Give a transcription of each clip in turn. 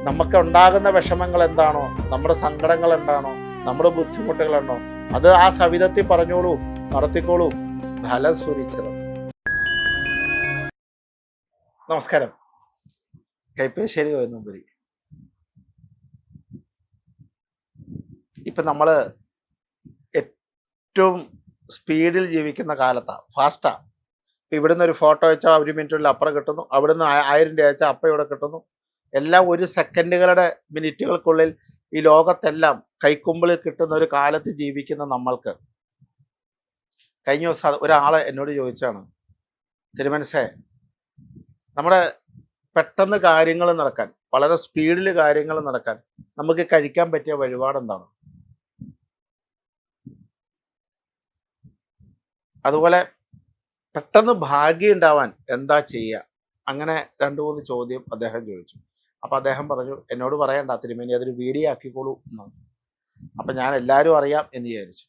നമുക്ക് ഉണ്ടാകുന്ന വിഷമങ്ങൾ എന്താണോ, നമ്മുടെ സങ്കടങ്ങൾ എന്താണോ, നമ്മുടെ ബുദ്ധിമുട്ടുകളുണ്ടോ, അത് ആ സവിധത്തിൽ പറഞ്ഞോളൂ, നടത്തിക്കോളൂ. ഫലം സുനിശ്ചിതം. നമസ്കാരം. കൈപ്പേശ്ശേരി ഗോവിന്ദമ്പുരി. ഇപ്പം നമ്മൾ ഏറ്റവും സ്പീഡിൽ ജീവിക്കുന്ന കാലത്താണ്, ഫാസ്റ്റാണ്. ഇപ്പം ഇവിടുന്ന് ഒരു ഫോട്ടോ വെച്ചാൽ 1 മിനിറ്റിനുള്ളിൽ അപ്പുറം കിട്ടുന്നു, അവിടുന്ന് 1000 രൂപ അയച്ചാൽ അപ്പം ഇവിടെ കിട്ടുന്നു. എല്ലാം 1 സെക്കൻഡുകളുടെ മിനിറ്റുകൾക്കുള്ളിൽ ഈ ലോകത്തെല്ലാം കൈക്കുമ്പിളിൽ കിട്ടുന്ന ഒരു കാലത്ത് ജീവിക്കുന്ന നമ്മൾക്ക്, കഴിഞ്ഞ ദിവസം ഒരാൾ എന്നോട് ചോദിച്ചാണ്, തിരുമനസേ, നമ്മുടെ പെട്ടെന്ന് കാര്യങ്ങൾ നടക്കാൻ, വളരെ സ്പീഡിൽ കാര്യങ്ങൾ നടക്കാൻ നമുക്ക് കഴിക്കാൻ പറ്റിയ വഴിപാടെന്താണ്? അതുപോലെ പെട്ടെന്ന് ഭാഗ്യം ഉണ്ടാവാൻ എന്താ ചെയ്യുക? അങ്ങനെ 2-3 ചോദ്യം അദ്ദേഹം ചോദിച്ചു. അപ്പം അദ്ദേഹം പറഞ്ഞു, എന്നോട് പറയണ്ട തിരുമേനി, അതൊരു വീഡിയോ ആക്കിക്കോളൂ എന്നാണ്. അപ്പം ഞാൻ എല്ലാവരും അറിയാം എന്ന് വിചാരിച്ചു.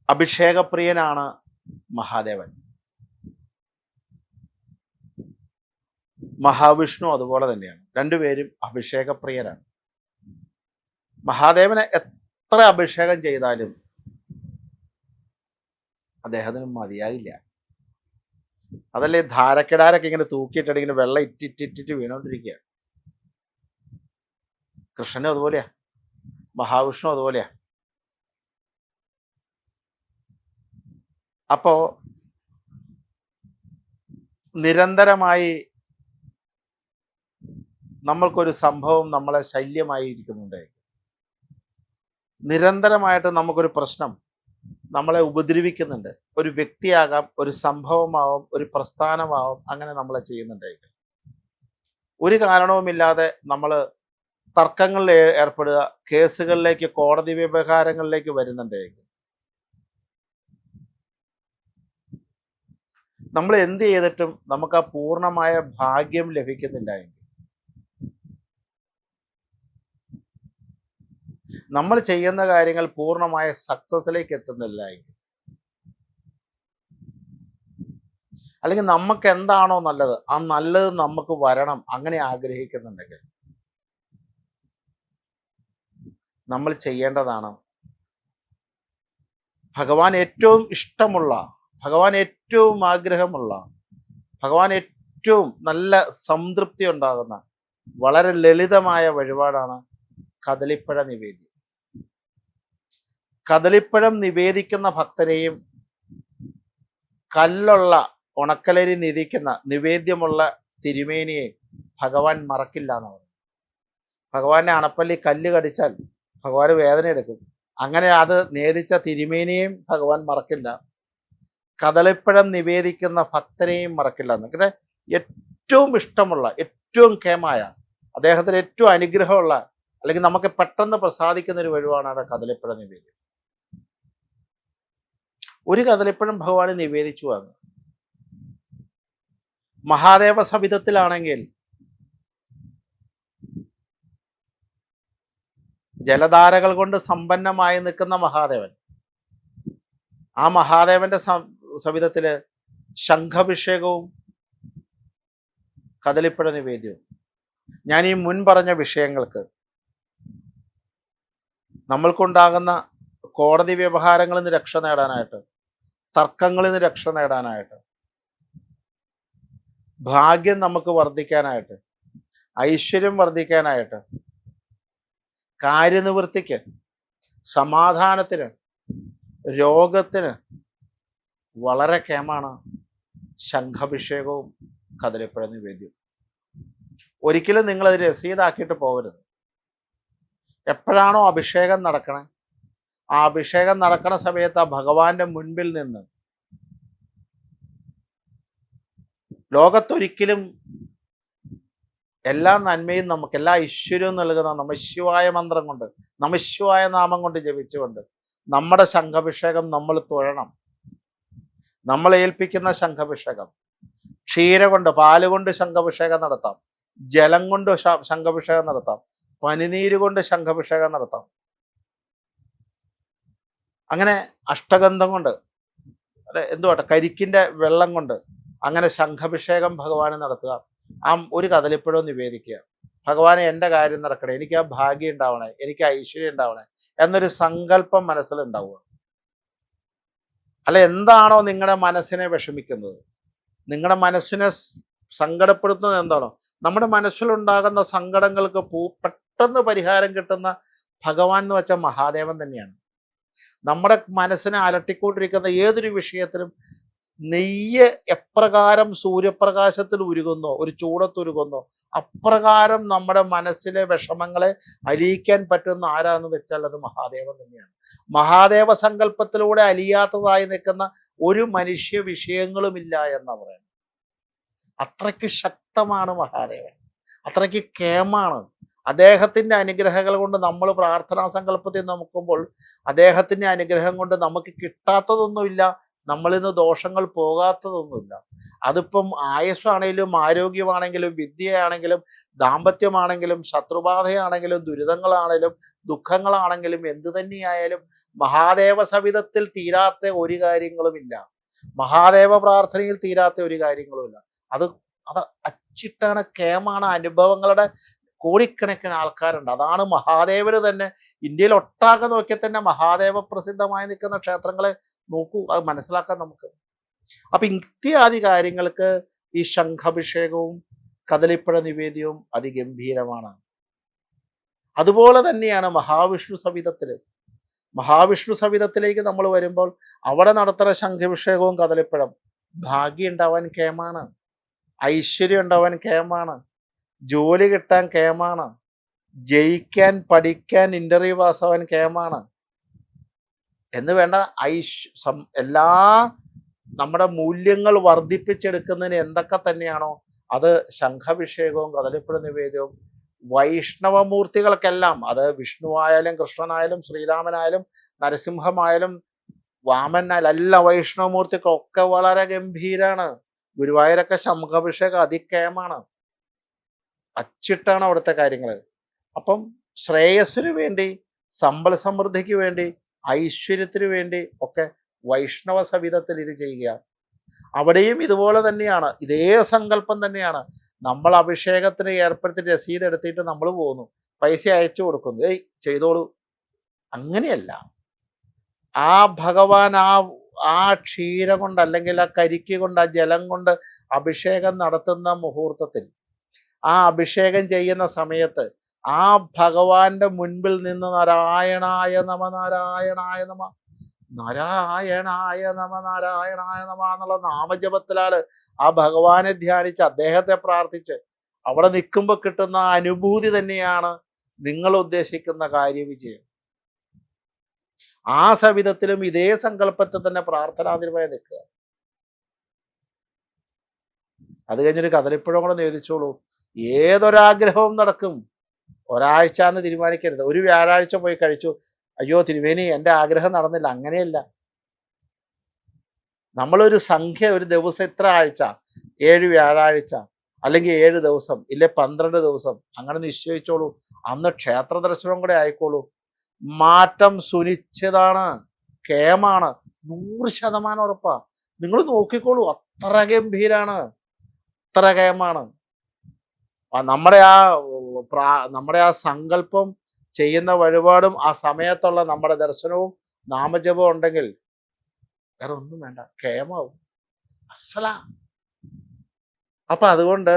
അഭിഷേകപ്രിയനാണ് മഹാദേവൻ. മഹാവിഷ്ണു അതുപോലെ തന്നെയാണ്. രണ്ടുപേരും അഭിഷേകപ്രിയരാണ്. മഹാദേവനെ എത്ര അഭിഷേകം ചെയ്താലും അദ്ദേഹത്തിന് മതിയാകില്ല. അതല്ലേ ധാരക്കിടാരൊക്കെ ഇങ്ങനെ തൂക്കിയിട്ടിട്ട് ഇങ്ങനെ വെള്ളം ഇറ്റിറ്റിറ്റ് വീണോണ്ടിരിക്കുക. കൃഷ്ണനും അതുപോലെയാ, മഹാവിഷ്ണു അതുപോലെയാ. അപ്പോ നിരന്തരമായി നമ്മൾക്കൊരു സംഭവം നമ്മളെ ശല്യമായി ഇരിക്കുന്നുണ്ട്. നിരന്തരമായിട്ട് നമുക്കൊരു പ്രശ്നം നമ്മളെ ഉപദ്രവിക്കുന്നുണ്ട്. ഒരു വ്യക്തിയാകാം, ഒരു സംഭവമാവാം, ഒരു പ്രസ്ഥാനമാവാം, അങ്ങനെ നമ്മളെ ചെയ്യുന്നുണ്ടായിരിക്കും. ഒരു കാരണവുമില്ലാതെ നമ്മൾ തർക്കങ്ങളിൽ ഏർപ്പെടുക, കേസുകളിലേക്ക്, കോടതി വ്യവഹാരങ്ങളിലേക്ക് വരുന്നുണ്ടായിരിക്കും. നമ്മൾ എന്ത് ചെയ്തിട്ടും നമുക്ക് ആ പൂർണ്ണമായ ഭാഗ്യം ലഭിക്കുന്നില്ല എങ്കിൽ, നമ്മൾ ചെയ്യുന്ന കാര്യങ്ങൾ പൂർണ്ണമായ സക്സസിലേക്ക് എത്തുന്നില്ല എങ്കിൽ, അല്ലെങ്കിൽ നമുക്ക് എന്താണോ നല്ലത് ആ നല്ലത് നമുക്ക് വരണം അങ്ങനെ ആഗ്രഹിക്കുന്നുണ്ടെങ്കിൽ, നമ്മൾ ചെയ്യേണ്ടതാണ് ഭഗവാൻ ഏറ്റവും ഇഷ്ടമുള്ള, ഭഗവാൻ ഏറ്റവും ആഗ്രഹമുള്ള, ഭഗവാൻ ഏറ്റവും നല്ല സംതൃപ്തി ഉണ്ടാകുന്ന വളരെ ലളിതമായ വഴിപാടാണ് കദളിപ്പഴ നിവേദ്യം. കദളിപ്പഴം നിവേദിക്കുന്ന ഭക്തരെയും കല്ലുള്ള ഉണക്കലരി നിധിക്കുന്ന നിവേദ്യമുള്ള തിരുമേനിയെ ഭഗവാൻ മറക്കില്ല എന്ന് പറഞ്ഞു. ഭഗവാന്റെ അണപ്പല്ലി കല്ല് കടിച്ചാൽ ഭഗവാന് വേദന എടുക്കും. അങ്ങനെ അത് നേദിച്ച തിരുമേനിയെയും ഭഗവാൻ മറക്കില്ല, കദളിപ്പഴം നിവേദിക്കുന്ന ഭക്തരെയും മറക്കില്ല എന്ന്. അങ്ങനെ ഏറ്റവും ഇഷ്ടമുള്ള, ഏറ്റവും കേമായ, അദ്ദേഹത്തിന് ഏറ്റവും അനുഗ്രഹമുള്ള, അല്ലെങ്കിൽ നമുക്ക് പെട്ടെന്ന് പ്രസാദിക്കുന്ന ഒരു വഴിപാടാണ് കദളിപ്പഴം നിവേദ്യം. ഒരു കദളിപ്പഴം ഭഗവാന് നിവേദിച്ചു വാങ്ങും. മഹാദേവ സവിധത്തിലാണെങ്കിൽ ജലധാരകൾ കൊണ്ട് സമ്പന്നമായി നിൽക്കുന്ന മഹാദേവൻ, ആ മഹാദേവന്റെ സവിധത്തില് ശംഖഭിഷേകവും കദളിപ്പഴ നിവേദ്യവും. ഞാൻ ഈ മുൻ പറഞ്ഞ വിഷയങ്ങൾക്ക്, നമ്മൾക്കുണ്ടാകുന്ന കോടതി വ്യവഹാരങ്ങളിൽ നിന്ന് രക്ഷ നേടാനായിട്ട്, തർക്കങ്ങളിൽ നിന്ന് രക്ഷ നേടാനായിട്ട്, ഭാഗ്യം നമുക്ക് വർദ്ധിക്കാനായിട്ട്, ഐശ്വര്യം വർദ്ധിക്കാനായിട്ട്, കാര്യനിവൃത്തിക്ക്, സമാധാനത്തിന്, രോഗത്തിന് വളരെ കേമാണ് ശംഖഭിഷേകവും കദളിപ്പഴ നിവേദ്യവും. ഒരിക്കലും നിങ്ങളത് രസീതാക്കിയിട്ട് പോകരുത്. എപ്പോഴാണോ അഭിഷേകം നടക്കണേ, ആ അഭിഷേകം നടക്കുന്ന സമയത്ത് ആ ഭഗവാന്റെ മുൻപിൽ നിന്ന്, ലോകത്തൊരിക്കലും എല്ലാ നന്മയും നമുക്ക്, എല്ലാ ഐശ്വര്യവും നൽകുന്ന നമഃശിവായ മന്ത്രം കൊണ്ട്, നമഃശിവായ നാമം കൊണ്ട് ജപിച്ചുകൊണ്ട് നമ്മുടെ ശംഖഭിഷേകം നമ്മൾ തൊഴണം. നമ്മൾ ഏൽപ്പിക്കുന്ന ശംഖഭിഷേകം, ക്ഷീര കൊണ്ട്, പാല് കൊണ്ട് ശംഖഭിഷേകം നടത്താം, ജലം കൊണ്ട് ശംഖഭിഷേകം നടത്താം, പനിനീര് കൊണ്ട് ശംഖഭിഷേകം നടത്താം. അങ്ങനെ അഷ്ടഗന്ധം കൊണ്ട്, എന്തുവാട്ടെ, കരിക്കിൻ്റെ വെള്ളം കൊണ്ട് അങ്ങനെ ശംഖഭിഷേകം ഭഗവാന് നടത്തുക. ആ ഒരു കദളിപ്പഴവും നിവേദിക്കുക. ഭഗവാനെ എൻ്റെ കാര്യം നടക്കണേ, എനിക്ക് ആ ഭാഗ്യം ഉണ്ടാവണേ, എനിക്ക് ഐശ്വര്യം ഉണ്ടാവണേ എന്നൊരു സങ്കല്പം മനസ്സിലുണ്ടാവുക. അല്ല, എന്താണോ നിങ്ങളുടെ മനസ്സിനെ വിഷമിക്കുന്നത്, നിങ്ങളുടെ മനസ്സിനെ സങ്കടപ്പെടുത്തുന്നത് എന്താണോ, നമ്മുടെ മനസ്സിലുണ്ടാകുന്ന സങ്കടങ്ങൾക്ക് പെട്ടെന്ന് പരിഹാരം കിട്ടുന്ന ഭഗവാൻ എന്ന് വെച്ചാൽ മഹാദേവൻ തന്നെയാണ്. നമ്മുടെ മനസ്സിനെ അലട്ടിക്കൊണ്ടിരിക്കുന്ന ഏതൊരു വിഷയത്തിലും നെയ്യ് എപ്രകാരം സൂര്യപ്രകാശത്തിൽ ഉരുകുന്നോ, ഒരു ചൂടത്തുരുകുന്നോ, അപ്രകാരം നമ്മുടെ മനസ്സിലെ വിഷമങ്ങളെ അലിയിക്കാൻ പറ്റുന്ന ആരാന്ന് വെച്ചാൽ അത് മഹാദേവൻ തന്നെയാണ്. മഹാദേവ സങ്കല്പത്തിലൂടെ അലിയാത്തതായി നിൽക്കുന്ന ഒരു മനുഷ്യ വിഷയങ്ങളുമില്ല എന്നാ പറയുന്നത്. അത്രയ്ക്ക് ശക്തമാണ് മഹാദേവൻ, അത്രയ്ക്ക് കേമാണ്. അദ്ദേഹത്തിൻ്റെ അനുഗ്രഹങ്ങൾ കൊണ്ട് നമ്മൾ പ്രാർത്ഥനാ സങ്കല്പത്തിൽ നോക്കുമ്പോൾ അദ്ദേഹത്തിൻ്റെ അനുഗ്രഹം കൊണ്ട് നമുക്ക് കിട്ടാത്തതൊന്നുമില്ല, നമ്മളിന്ന് ദോഷങ്ങൾ പോകാത്തതൊന്നുമില്ല. അതിപ്പം ആയുസ്സാണെങ്കിലും ആരോഗ്യമാണെങ്കിലും വിദ്യയാണെങ്കിലും ദാമ്പത്യമാണെങ്കിലും ശത്രുബാധയാണെങ്കിലും ദുരിതങ്ങളാണെങ്കിലും ദുഃഖങ്ങളാണെങ്കിലും എന്തു തന്നെയായാലും മഹാദേവ സവിധത്തിൽ തീരാത്ത ഒരു കാര്യങ്ങളുമില്ല, മഹാദേവ പ്രാർത്ഥനയിൽ തീരാത്ത ഒരു കാര്യങ്ങളുമില്ല. അത് അത് അച്ചിട്ടാണ്, കേമാണ്. അനുഭവങ്ങളുടെ കോടിക്കണക്കിന് ആൾക്കാരുണ്ട്. അതാണ് മഹാദേവന് തന്നെ ഇന്ത്യയിൽ ഒട്ടാകെ നോക്കിയാൽ തന്നെ മഹാദേവ പ്രസിദ്ധമായി നിൽക്കുന്ന ക്ഷേത്രങ്ങളെ നോക്കൂ, അത് മനസ്സിലാക്കാൻ നമുക്ക്. അപ്പൊ ഇത്യാദി കാര്യങ്ങൾക്ക് ഈ ശംഖാഭിഷേകവും കദളിപ്പഴ നിവേദ്യവും അതിഗംഭീരമാണ്. അതുപോലെ തന്നെയാണ് മഹാവിഷ്ണു സവിധത്തിലേക്ക് നമ്മൾ വരുമ്പോൾ അവിടെ നടത്തുന്ന ശംഖാഭിഷേകവും കദളിപ്പഴം ഭാഗ്യം ഉണ്ടാവാൻ കേമാണ്, ഐശ്വര്യം ഉണ്ടാവാൻ കേമാണ്, ജോലി കിട്ടാൻ കേമാണ്, ജയിക്കാൻ പഠിക്കാൻ ഇന്റർവ്യൂ പാസ്സാവാൻ കേമാണ് എന്ന് വേണ്ട എല്ലാ നമ്മുടെ മൂല്യങ്ങൾ വർദ്ധിപ്പിച്ചെടുക്കുന്നതിന് എന്തൊക്കെ തന്നെയാണോ അത് ശംഖാഭിഷേകവും കദളിപ്പഴ നിവേദ്യവും വൈഷ്ണവമൂർത്തികൾക്കെല്ലാം, അത് വിഷ്ണുവായാലും കൃഷ്ണനായാലും ശ്രീരാമനായാലും നരസിംഹമായാലും വാമനായാലും എല്ലാ വൈഷ്ണവമൂർത്തികളൊക്കെ വളരെ ഗംഭീരാണ്. ഗുരുവായൂരൊക്കെ ശംഖാഭിഷേകം അതിക്കേമാണ്, അച്ചിട്ടാണ് അവിടുത്തെ കാര്യങ്ങൾ. അപ്പം ശ്രേയസ്സിന് വേണ്ടി, സമ്പൽ സമൃദ്ധിക്ക് വേണ്ടി, ഐശ്വര്യത്തിന് വേണ്ടി ഒക്കെ വൈഷ്ണവ സവിധത്തിൽ ഇത് ചെയ്യുക. അവിടെയും ഇതുപോലെ തന്നെയാണ്, ഇതേ സങ്കല്പം തന്നെയാണ്. നമ്മൾ അഭിഷേകത്തിന് ഏർപ്പെടുത്തി രസീത് എടുത്തിട്ട് നമ്മൾ പോകുന്നു, പൈസ അയച്ചു കൊടുക്കുന്നു, ചെയ്തോളൂ. അങ്ങനെയല്ല. ആ ഭഗവാൻ ആ ക്ഷീരം കൊണ്ട് അല്ലെങ്കിൽ ആ കരിക്ക് കൊണ്ട് ആ ജലം കൊണ്ട് അഭിഷേകം നടത്തുന്ന മുഹൂർത്തത്തിൽ, ആ അഭിഷേകം ചെയ്യുന്ന സമയത്ത് ആ ഭഗവാന്റെ മുൻപിൽ നിന്ന് നാരായണായ നമ നാരായണായ നമ നാരായണായ നമ നാരായണായ നമ എന്നുള്ള നാമജപത്തിലാണ് ആ ഭഗവാനെ ധ്യാനിച്ച് അദ്ദേഹത്തെ പ്രാർത്ഥിച്ച് അവിടെ നിൽക്കുമ്പോൾ കിട്ടുന്ന അനുഭൂതി തന്നെയാണ് നിങ്ങൾ ഉദ്ദേശിക്കുന്ന കാര്യവിജയം. ആ സവിധത്തിലും ഇതേ സങ്കല്പത്തിൽ തന്നെ പ്രാർത്ഥനാതിരുമായി നിൽക്കുക. അത് കഴിഞ്ഞൊരു കദളിപ്പഴം കൂടെ നേദിച്ചോളൂ, ഏതൊരാഗ്രഹവും നടക്കും. ഒരാഴ്ച എന്ന് തീരുമാനിക്കരുത്. ഒരു വ്യാഴാഴ്ച പോയി കഴിച്ചു, അയ്യോ തിരുവേനി എൻ്റെ ആഗ്രഹം നടന്നില്ല, അങ്ങനെയല്ല. നമ്മളൊരു സംഖ്യ, ഒരു ദിവസം ഇത്ര ആഴ്ച, 7 വ്യാഴാഴ്ച അല്ലെങ്കിൽ 7 ദിവസം ഇല്ലെ 12 ദിവസം അങ്ങനെ നിശ്ചയിച്ചോളൂ. അന്ന് ക്ഷേത്ര ദർശനം കൂടെ ആയിക്കോളൂ. മാറ്റം സുനിശ്ചിതാണ്, കേമാണ്, 100% ഉറപ്പാ. നിങ്ങൾ നോക്കിക്കോളൂ, അത്ര ഗംഭീരാണ്, അത്ര കേമാണ്. നമ്മുടെ ആ സങ്കല്പം ചെയ്യുന്ന വഴിപാടും ആ സമയത്തുള്ള നമ്മുടെ ദർശനവും നാമജപവും ഉണ്ടെങ്കിൽ വേറെ ഒന്നും വേണ്ട, കേമാവും, അസല. അപ്പൊ അതുകൊണ്ട്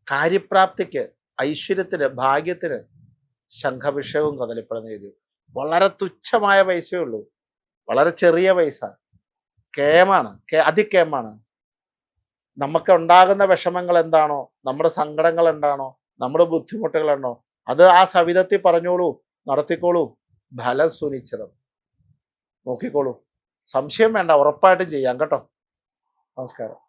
കാര്യപ്രാപ്തിക്ക്, ഐശ്വര്യത്തിന്, ഭാഗ്യത്തിന് ശംഖാഭിഷേകവും കദളിപ്പഴ നിവേദ്യവും വളരെ തുച്ഛമായ പൈസയേ ഉള്ളൂ, വളരെ ചെറിയ പൈസ. കേമാണ്, അതിക്കേമാണ്. നമുക്ക് ഉണ്ടാകുന്ന വിഷമങ്ങൾ എന്താണോ, നമ്മുടെ സങ്കടങ്ങൾ എന്താണോ, നമ്മുടെ ബുദ്ധിമുട്ടുകളാണോ, അത് ആ സവിധത്തിൽ പറഞ്ഞോളൂ, നടത്തിക്കോളൂ. ഫലം സുനിശ്ചിതം. നോക്കിക്കോളൂ, സംശയം വേണ്ട, ഉറപ്പായിട്ടും ചെയ്യാം കേട്ടോ. നമസ്കാരം.